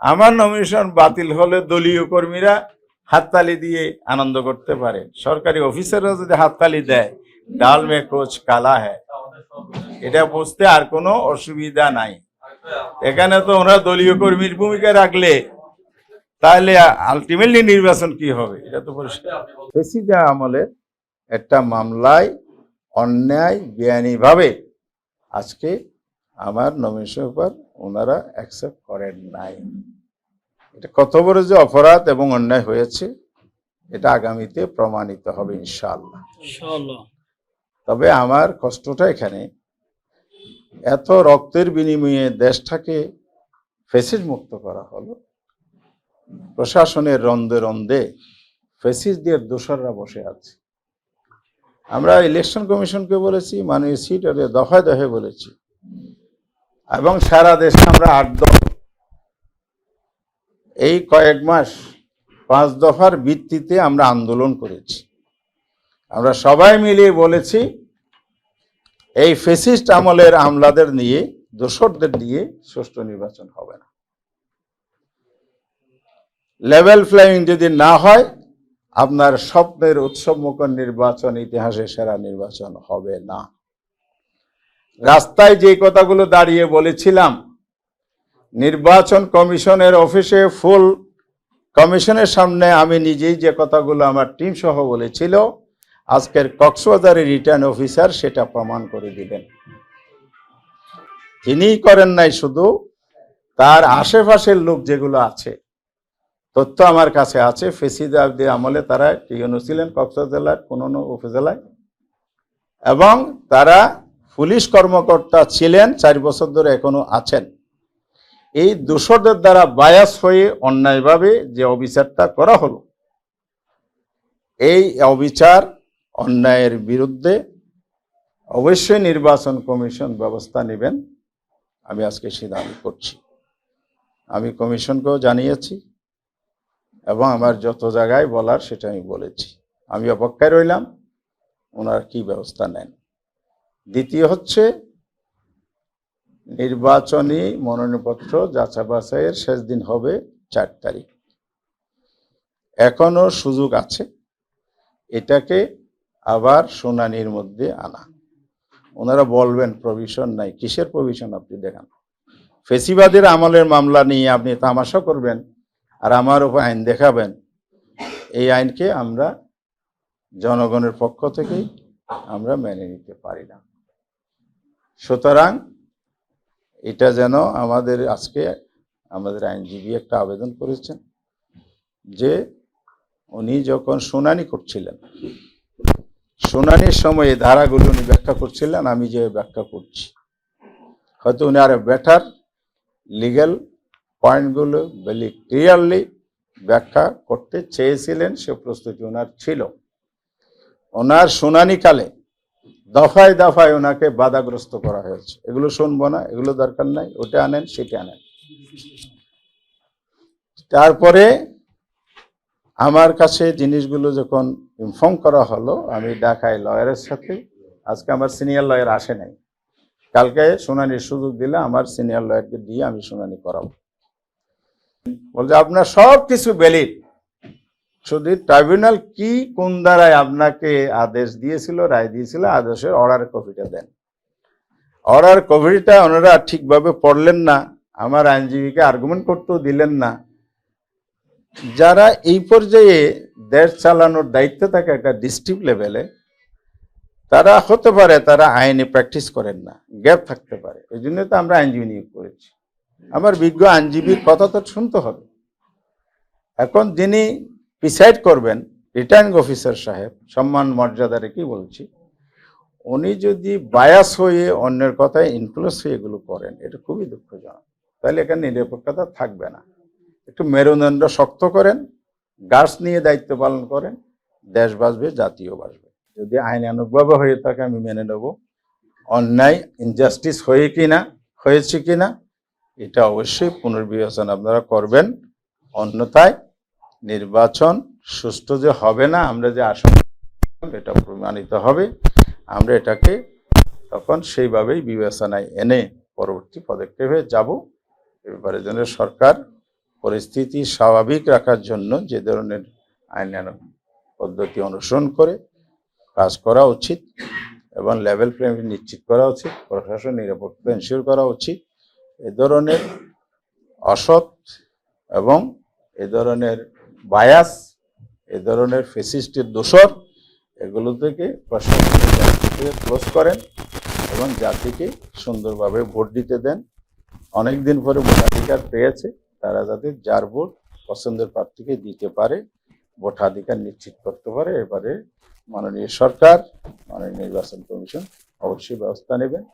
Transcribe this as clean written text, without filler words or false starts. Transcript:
আমার নমিনেশন বাতিল হলে দলীয় কর্মীরা হাততালি দিয়ে আনন্দ করতে পারে, সরকারি অফিসাররা যদি হাততালি দেয় ডাল মে কোচ কালা হ্যায়, এটা বুঝতে আর কোনো অসুবিধা নাই। এখানে তো ওনারা দলীয় কর্মীর ভূমিকা রাখলে তাহলে আলটিমেটলি নির্বাচন কি হবে এটা তো পরিষ্কার। ফেসিজা আমলে একটা মামলায় অন্যায় বেআইনিভাবে আজকে আমার নমিনেশন পেপার ওনারা অ্যাকসেপ্ট করেন নাই। এটা কত বড় যে অপরাধ এবং অন্যায় হয়েছে এটা আগামীতে প্রমাণিত হবে ইনশাআল্লাহ। তবে আমার কষ্টটা এখানে, এত রক্তের বিনিময়ে দেশটাকে ফেসিজ মুক্ত করা হলো, প্রশাসনের রন্দে রন্দে ফেসিজদের দোসররা বসে আছে। আমরা ইলেকশন কমিশনকে বলেছি, মাননীয় সিট দফায় দফায় বলেছি, এবং সারা দেশে আমরা 8 দফা এই কয়েক মাস 5 দফার ভিত্তিতে আমরা আন্দোলন করেছি। আমরা সবাই মিলিয়ে বলেছি এই ফেসিস্ট আমলের আমলাদের নিয়ে, দোসরদের দিয়ে সুষ্ঠু নির্বাচন হবে না। লেভেল প্লেয়িং যদি না হয় আপনার স্বপ্নের উৎসবমুখর নির্বাচন ইতিহাসে সেরা নির্বাচন হবে না। রাস্তায় যে কথাগুলো দাঁড়িয়ে বলেছিলাম, নির্বাচন কমিশনের অফিসে ফুল কমিশনের সামনে আমি নিজেই যে কথাগুলো আমার টিম সহ বলেছিল, আজকের কক্সবাজারের রিটার্ন অফিসার সেটা প্রমাণ করে দিবেন। তিনিই করেন নাই, শুধু তার আশেপাশের লোক যেগুলো আছে, তথ্য আমার কাছে আছে। ফেসিজদের আমলে তারা টিএনও ছিলেন কক্সবাজার জেলার কোন উপজেলায়, এবং তারা পুলিশ কর্মকর্তা ছিলেন 4 বছর ধরে, এখনো আছেন। এই দোসরদের দ্বারা বায়াস হয়ে অন্যায়ভাবে যে অবিচারটা করা হলো, এই অবিচার অন্যায়ের বিরুদ্ধে অবশ্যই নির্বাচন কমিশন ব্যবস্থা নেবেন। আমি আজকে সিদ্ধান্ত করছি, আমি কমিশনকেও জানিয়েছি, এবং আমার যত জায়গায় বলার সেটা আমি বলেছি। আমি অপেক্ষায় রইলাম ওনার কি ব্যবস্থা নেন। দ্বিতীয় হচ্ছে, নির্বাচনী মনোনয়নপত্র যাচাই বাছাইয়ের শেষ দিন হবে 4 তারিখ। এখনো সুযোগ আছে এটাকে আবার শুনানির মধ্যে আনা। ওনারা বলবেন প্রভিশন নাই, কিসের প্রভিশন আপনি দেখান? ফেসিবাদের আমলের মামলা নিয়ে আপনি তামাশা করবেন আর আমার উপর আইন দেখাবেন। এই আইনকে আমরা জনগণের পক্ষ থেকেই আমরা মেনে নিতে পারি না। সুতরাং এটা যেন আমাদের, আজকে আমাদের আইনজীবী একটা আবেদন করেছেন যে উনি যখন শুনানি করছিলেন, শুনানির সময় এই ধারাগুলো উনি ব্যাখ্যা করছিলেন, আমি যে ব্যাখ্যা করছি, হয়তো উনি আরো বেটার লিগ্যাল পয়েন্টগুলো ভেরি ক্লিয়ারলি ব্যাখ্যা করতে চেয়েছিলেন, সে প্রস্তুতি ওনার ছিল। ওনার শুনানিকালে দফায় দফায় ওনাকে বাধাগ্রস্ত করা হয়েছে, এগুলো শুনবো না, এগুলো দরকার নাই, ওটা আনেন সেটা আনেন। তারপরে আমার কাছে জিনিসগুলো যখন ইনফর্ম করা হলো, আমি ঢাকায় লয়ারের সাথে, আজকে আমার সিনিয়র লয়ার আসে নাই, কালকে শুনানির সুযোগ দিলে আমার সিনিয়র লয়ারকে দিয়ে আমি শুনানি করাবো। বলছে আপনার সব কিছু ভ্যালিড, শুধু ট্রাইব্যুনাল কি কোন দ্বারায় আপনাকে আদেশ দিয়েছিল, রায় দিয়েছিল, আদেশের অর্ডার কপিটা দেন। অর্ডার কপিটা ওনারা ঠিকভাবে পড়লেন না, আমার আইনজীবীকে আর্গুমেন্ট করতেও দিলেন না। যারা এই পর্যায়ে দেশ চালানোর দায়িত্ব থাকে একটা ডিস্ট্রিক্ট লেভেলে, তারা হতে পারে তারা আইনে প্র্যাকটিস করেন না, গ্যাপ থাকতে পারে, এই জন্য তো আমরা আইনজীবী নিয়োগ করেছি। আমার বিজ্ঞ আইনজীবীর কথা তো শুনতে হবে। এখন যিনি প্রিসাইড করবেন, রিটার্নিং অফিসার সাহেব, সম্মান মর্যাদা রেখেই বলছি, উনি যদি বায়াস হয়ে অন্যের কথায় ইনফ্লুয়েন্স হয়ে এগুলো করেন, এটা খুবই দুঃখজনক। তাহলে এখানে নিরপেক্ষতা থাকবে না। একটু মেরুদণ্ড শক্ত করেন, গার্ডস নিয়ে দায়িত্ব পালন করেন, দেশ বাঁচবে, জাতীয় বাঁচবে। যদি আইনানুগভাবে হয়ে থাকে আমি মেনে নেব, অন্যায় ইনজাস্টিস হয়েছে কিনা এটা অবশ্যই পুনর্বিবেচনা আপনারা করবেন। অন্যথায় নির্বাচন সুষ্ঠু যে হবে না, আমরা যে আশঙ্কা এটা প্রমাণিত হবে। আমরা এটাকে তখন সেইভাবেই বিবেচনায় এনে পরবর্তী পদক্ষেপে যাব। এ ব্যাপারে যেন সরকার পরিস্থিতি স্বাভাবিক রাখার জন্য যে ধরনের আইনানুগ পদ্ধতি অনুসরণ করে কাজ করা উচিত এবং লেভেল প্লেইং নিশ্চিত করা উচিত, প্রশাসন নিরাপত্তা এনশিওর করা উচিত। এ ধরনের অসৎ এবং এ ধরনের বায়াস, এ ধরনের ফেসিস্টের দোষর, এগুলো থেকে প্রশাসন ক্লোজ করেন এবং জাতিকে সুন্দরভাবে ভোট দিতে দেন। অনেকদিন পরে ভোটাধিকার পেয়েছে, তারা যাতে যার ভোট পছন্দের প্রার্থীকে দিতে পারে, ভোটাধিকার নিশ্চিত করতে পারে। এবারে মাননীয় সরকার, মাননীয় নির্বাচন কমিশন অবশ্যই ব্যবস্থা নেবেন।